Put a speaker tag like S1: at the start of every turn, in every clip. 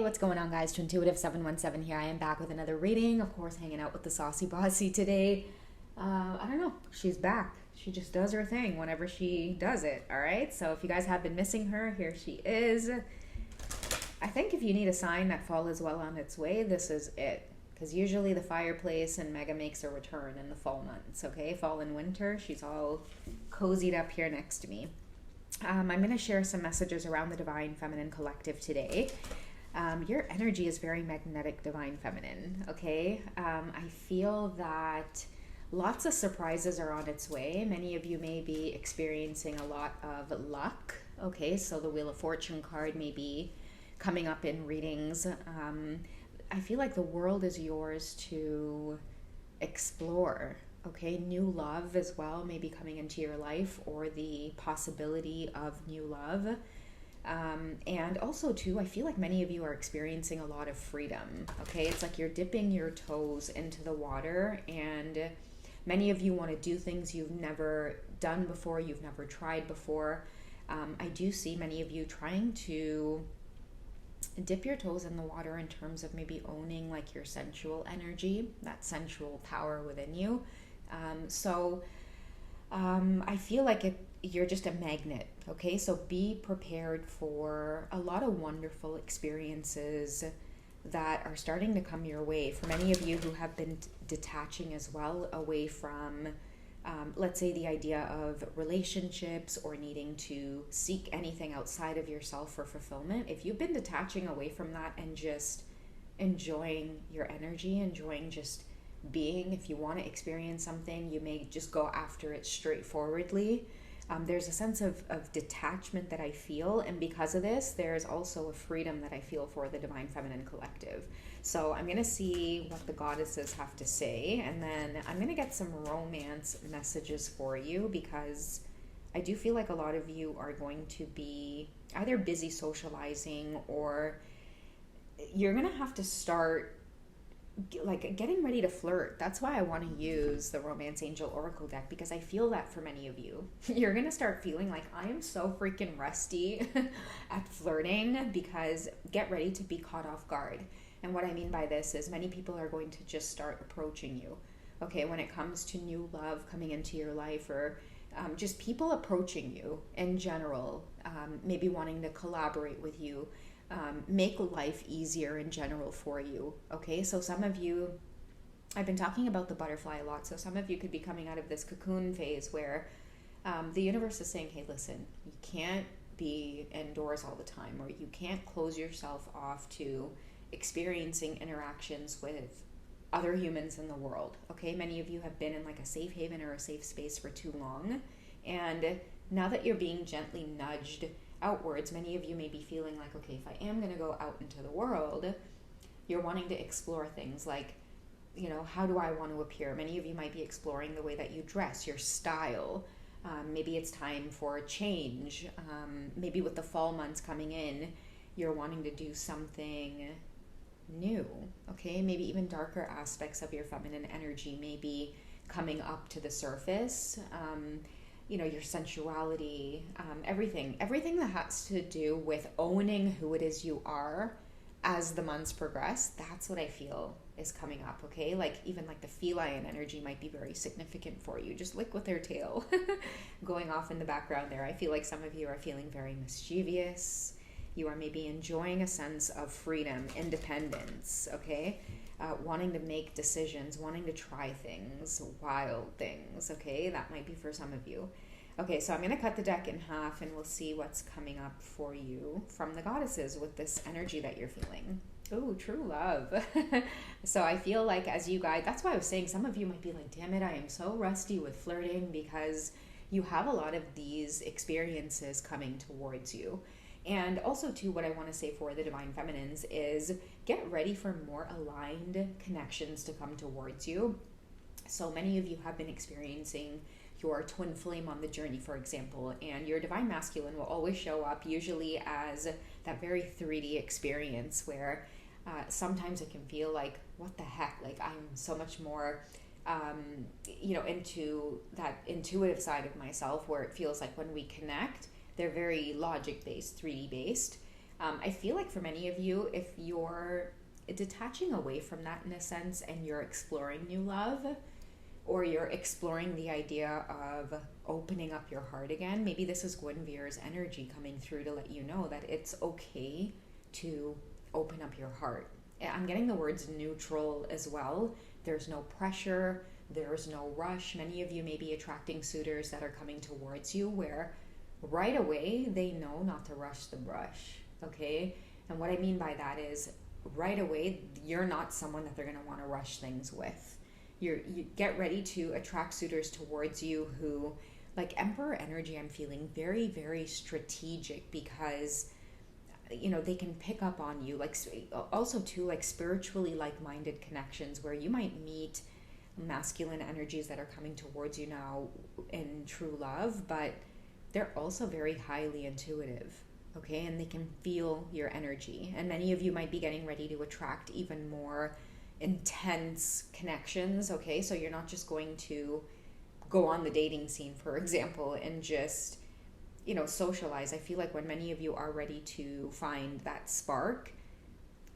S1: what's going on, guys? To Intuitive 717 here. I am back with another reading. Of course, hanging out with the Saucy Bossy today. I don't know. She's back. She just does her thing whenever she does it, all right? So if you guys have been missing her, here she is. I think if you need a sign that fall is well on its way, this is it. Because usually the fireplace and Mega makes a return in the fall months, okay? Fall and winter, she's all cozied up here next to me. I'm going to share some messages around the Divine Feminine Collective today. Your energy is very magnetic, Divine Feminine, okay? I feel that lots of surprises are on its way. Many of you may be experiencing a lot of luck, okay? So the Wheel of Fortune card may be coming up in readings. I feel like the world is yours to explore, okay? New love as well may be coming into your life, or the possibility of new love. And also too, I feel like many of you are experiencing a lot of freedom, okay? It's like you're dipping your toes into the water, and many of you want to do things you've never done before, you've never tried before. I do see many of you trying to dip your toes in the water in terms of maybe owning like your sensual energy, that sensual power within you. I feel like you're just a magnet, okay? So be prepared for a lot of wonderful experiences that are starting to come your way. For many of you who have been detaching as well away from, let's say, the idea of relationships or needing to seek anything outside of yourself for fulfillment, if you've been detaching away from that and just enjoying your energy, enjoying just being, if you want to experience something, you may just go after it straightforwardly. There's a sense of detachment that I feel, and because of this, there's also a freedom that I feel for the Divine Feminine Collective. So I'm going to see what the goddesses have to say, and then I'm going to get some romance messages for you, because I do feel like a lot of you are going to be either busy socializing, or you're going to have to start like getting ready to flirt. That's why I want to use the Romance Angel Oracle deck, because I feel that for many of you, you're going to start feeling like, I am so freaking rusty at flirting, because get ready to be caught off guard. And what I mean by this is many people are going to just start approaching you, okay, when it comes to new love coming into your life, or just people approaching you in general, maybe wanting to collaborate with you, make life easier in general for you, okay? So some of you, I've been talking about the butterfly a lot, so some of you could be coming out of this cocoon phase where the universe is saying, hey, listen, you can't be indoors all the time, or you can't close yourself off to experiencing interactions with other humans in the world, okay? Many of you have been in like a safe haven or a safe space for too long, and now that you're being gently nudged outwards, many of you may be feeling like, okay, if I am going to go out into the world, you're wanting to explore things like, you know, how do I want to appear? Many of you might be exploring the way that you dress, your style. Maybe it's time for a change. Maybe with the fall months coming in, you're wanting to do something new, okay? Maybe even darker aspects of your feminine energy may be coming up to the surface. You know, your sensuality, everything that has to do with owning who it is you are as the months progress, that's what I feel is coming up, okay? Like even like the feline energy might be very significant for you, just like with their tail going off in the background there. I feel like some of you are feeling very mischievous. You are maybe enjoying a sense of freedom, independence, okay? Wanting to make decisions, wanting to try things, wild things, okay? That might be for some of you. Okay, so I'm going to cut the deck in half, and we'll see what's coming up for you from the goddesses with this energy that you're feeling. Oh, true love. So I feel like as you guys, that's why I was saying some of you might be like, damn it, I am so rusty with flirting, because you have a lot of these experiences coming towards you. And also too, what I want to say for the Divine Feminines is get ready for more aligned connections to come towards you. So many of you have been experiencing your twin flame on the journey, for example, and your Divine Masculine will always show up usually as that very 3D experience where sometimes it can feel like, what the heck, like I'm so much more into that intuitive side of myself, where it feels like when we connect, they're very logic based, 3D based. I feel like for many of you, if you're detaching away from that in a sense and you're exploring new love, or you're exploring the idea of opening up your heart again, maybe this is Guinevere's energy coming through to let you know that it's okay to open up your heart. I'm getting the words neutral as well. There's no pressure, there's no rush. Many of you may be attracting suitors that are coming towards you where right away they know not to rush the brush, okay? And what I mean by that is right away you're not someone that they're going to want to rush things with. You get ready to attract suitors towards you who, like Emperor energy, I'm feeling very, very strategic, because they can pick up on you, like also too, like spiritually like-minded connections where you might meet masculine energies that are coming towards you now in true love, but they're also very highly intuitive, okay, and they can feel your energy. And many of you might be getting ready to attract even more intense connections, okay? So you're not just going to go on the dating scene, for example, and just socialize. I feel like when many of you are ready to find that spark,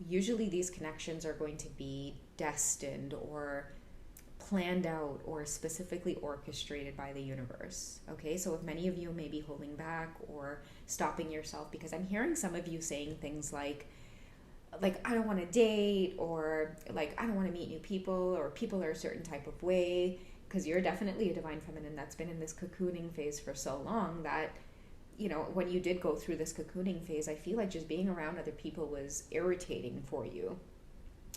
S1: usually these connections are going to be destined or planned out or specifically orchestrated by the universe, okay? So if many of you may be holding back or stopping yourself, because I'm hearing some of you saying things like I don't want to date, or like I don't want to meet new people, or people are a certain type of way, because you're definitely a divine feminine that's been in this cocooning phase for so long that when you did go through this cocooning phase, I feel like just being around other people was irritating for you,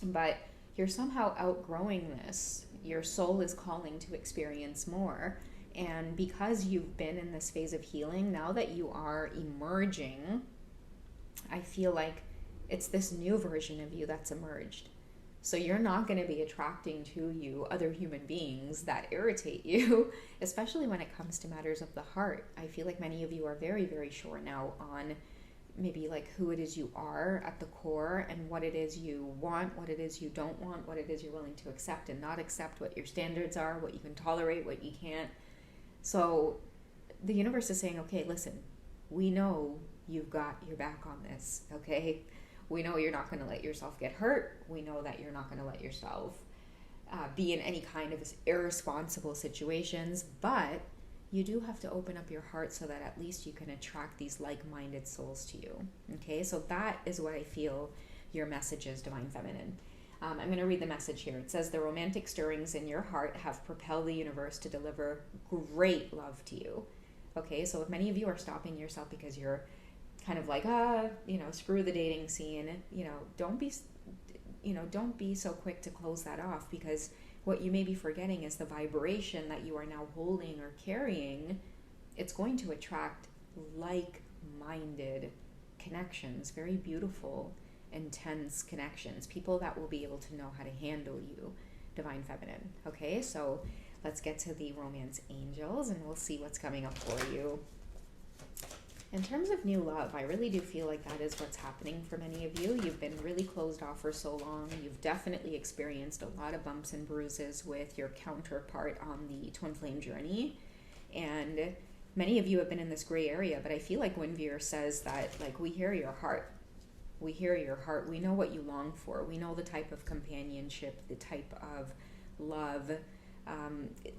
S1: but you're somehow outgrowing this. Your soul is calling to experience more, and because you've been in this phase of healing, now that you are emerging, I feel like it's this new version of you that's emerged. So you're not going to be attracting to you other human beings that irritate you, especially when it comes to matters of the heart. I feel like many of you are very, very sure now on maybe like who it is you are at the core, and what it is you want, what it is you don't want, what it is you're willing to accept and not accept, what your standards are, what you can tolerate, what you can't. So the universe is saying, okay, listen, we know you've got your back on this, okay? We know you're not going to let yourself get hurt. We know that you're not going to let yourself be in any kind of irresponsible situations, but you do have to open up your heart so that at least you can attract these like-minded souls to you, okay? So that is what I feel your message is, Divine Feminine. I'm going to read the message here. It says, the romantic stirrings in your heart have propelled the universe to deliver great love to you, okay? So if many of you are stopping yourself because you're kind of like, screw the dating scene, don't be so quick to close that off, because what you may be forgetting is the vibration that you are now holding or carrying. It's going to attract like-minded connections, very beautiful, intense connections, people that will be able to know how to handle you, Divine Feminine. Okay, so let's get to the romance angels and we'll see what's coming up for you. In terms of new love, I really do feel like that is what's happening for many of you. You've been really closed off for so long. You've definitely experienced a lot of bumps and bruises with your counterpart on the twin flame journey. And many of you have been in this gray area, but I feel like Guinevere says that, like, we hear your heart. We hear your heart. We know what you long for. We know the type of companionship, the type of love.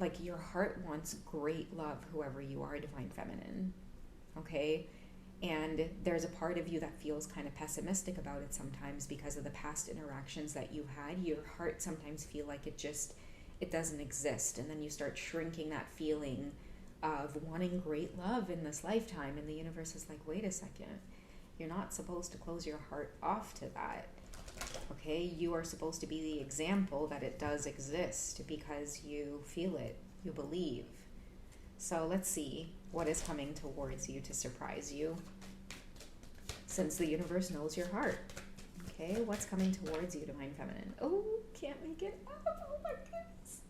S1: Like, your heart wants great love, whoever you are, Divine Feminine. Okay, and there's a part of you that feels kind of pessimistic about it sometimes because of the past interactions that you had. Your heart sometimes feel like it doesn't exist, and then you start shrinking that feeling of wanting great love in this lifetime, and the universe is like, wait a second, you're not supposed to close your heart off to that. Okay, you are supposed to be the example that it does exist because you feel it, you believe. So let's see what is coming towards you to surprise you, since the universe knows your heart. Okay, what's coming towards you, Divine Feminine? Oh, can't make it up. Oh my goodness.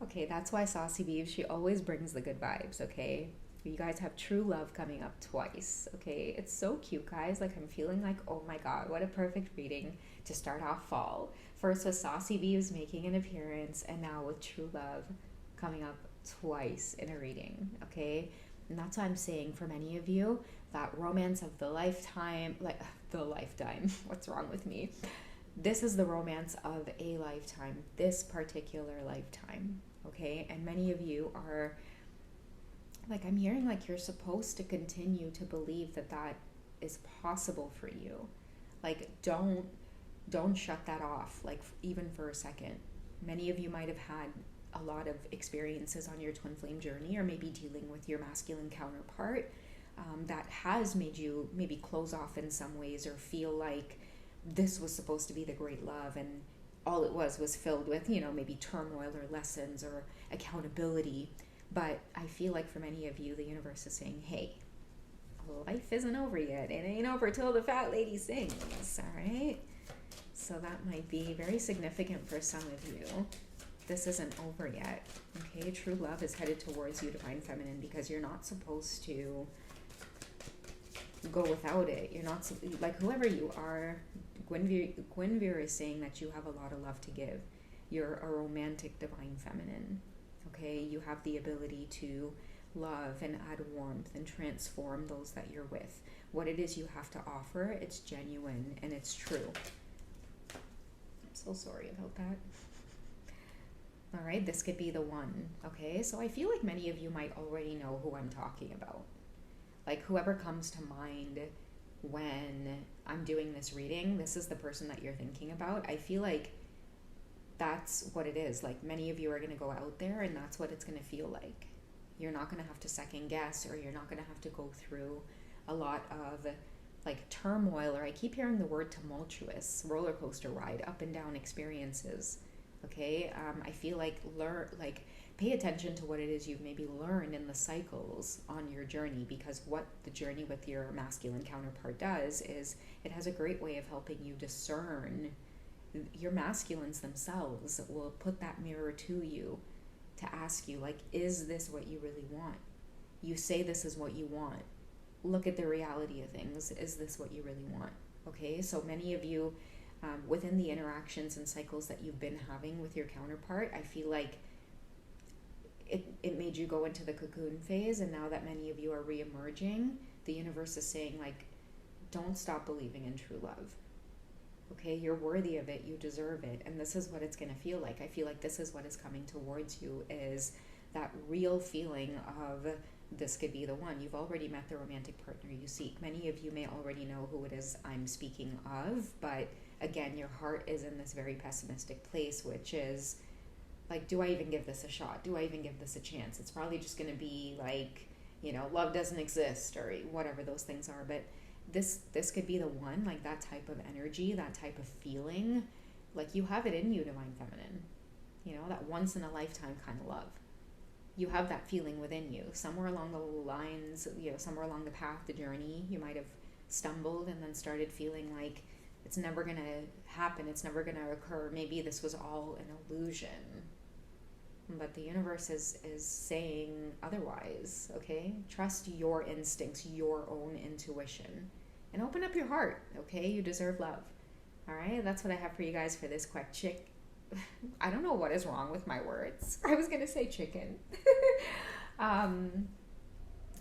S1: Okay, that's why Saucy Beeve, she always brings the good vibes, okay? You guys have true love coming up twice, okay? It's so cute, guys. Like, I'm feeling like, oh my god, what a perfect reading to start off fall. First with Saucy Beeves making an appearance, and now with true love coming up twice in a reading, okay? And that's what I'm saying for many of you, that romance of the lifetime, like the lifetime. What's wrong with me? This is the romance of a lifetime, this particular lifetime, okay? And many of you are, like, I'm hearing like you're supposed to continue to believe that that is possible for you. Like, don't shut that off, like, even for a second. Many of you might have had a lot of experiences on your twin flame journey, or maybe dealing with your masculine counterpart, that has made you maybe close off in some ways, or feel like this was supposed to be the great love, and all it was filled with, maybe turmoil or lessons or accountability. But I feel like for many of you, the universe is saying, hey, life isn't over yet. It ain't over till the fat lady sings, all right? So that might be very significant for some of you. This isn't over yet, okay? True love is headed towards you, Divine Feminine, because you're not supposed to go without it. You're not, like, whoever you are, Guinevere is saying that you have a lot of love to give. You're a romantic Divine Feminine, okay? You have the ability to love and add warmth and transform those that you're with. What it is you have to offer, it's genuine and it's true. I'm so sorry about that. All right, this could be the one, okay? So I feel like many of you might already know who I'm talking about. Like, whoever comes to mind when I'm doing this reading, this is the person that you're thinking about. I feel like that's what it is. Like, many of you are going to go out there and that's what it's going to feel like. You're not going to have to second guess, or you're not going to have to go through a lot of like turmoil, or I keep hearing the word tumultuous, roller coaster ride, up and down experiences. Okay, I feel like pay attention to what it is you've maybe learned in the cycles on your journey, because what the journey with your masculine counterpart does is it has a great way of helping you discern. Your masculines themselves will put that mirror to you to ask you, like, is this what you really want? You say this is what you want. Look at the reality of things. Is this what you really want? Okay, so many of you, within the interactions and cycles that you've been having with your counterpart, I feel like it made you go into the cocoon phase, and now that many of you are re-emerging, the universe is saying, like, don't stop believing in true love. Okay, you're worthy of it, you deserve it, and this is what it's going to feel like. I feel like this is what is coming towards you, is that real feeling of this could be the one. You've already met the romantic partner you seek. Many of you may already know who it is I'm speaking of, but again, your heart is in this very pessimistic place, which is like, do I even give this a shot? Do I even give this a chance? It's probably just going to be like, love doesn't exist, or whatever those things are. But this could be the one, like that type of energy, that type of feeling. Like, you have it in you, Divine Feminine. That once in a lifetime kind of love. You have that feeling within you. Somewhere along the lines, somewhere along the path, the journey, you might have stumbled and then started feeling like it's never going to happen. It's never going to occur. Maybe this was all an illusion. But the universe is saying otherwise, okay? Trust your instincts, your own intuition, and open up your heart, okay? You deserve love. All right? That's what I have for you guys for this quick I don't know what is wrong with my words. I was going to say chicken.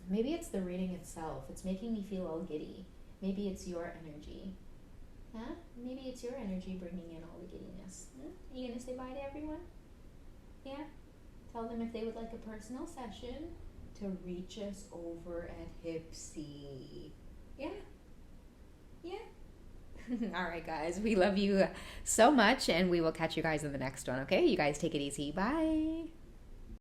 S1: Maybe it's the reading itself. It's making me feel all giddy. Maybe it's your energy. Huh? Maybe it's your energy bringing in all the giddiness. Are you going to say bye to everyone? Yeah? Tell them if they would like a personal session to reach us over at Hipsy. Yeah? Yeah? All right, guys. We love you so much, and we will catch you guys in the next one, okay? You guys take it easy. Bye.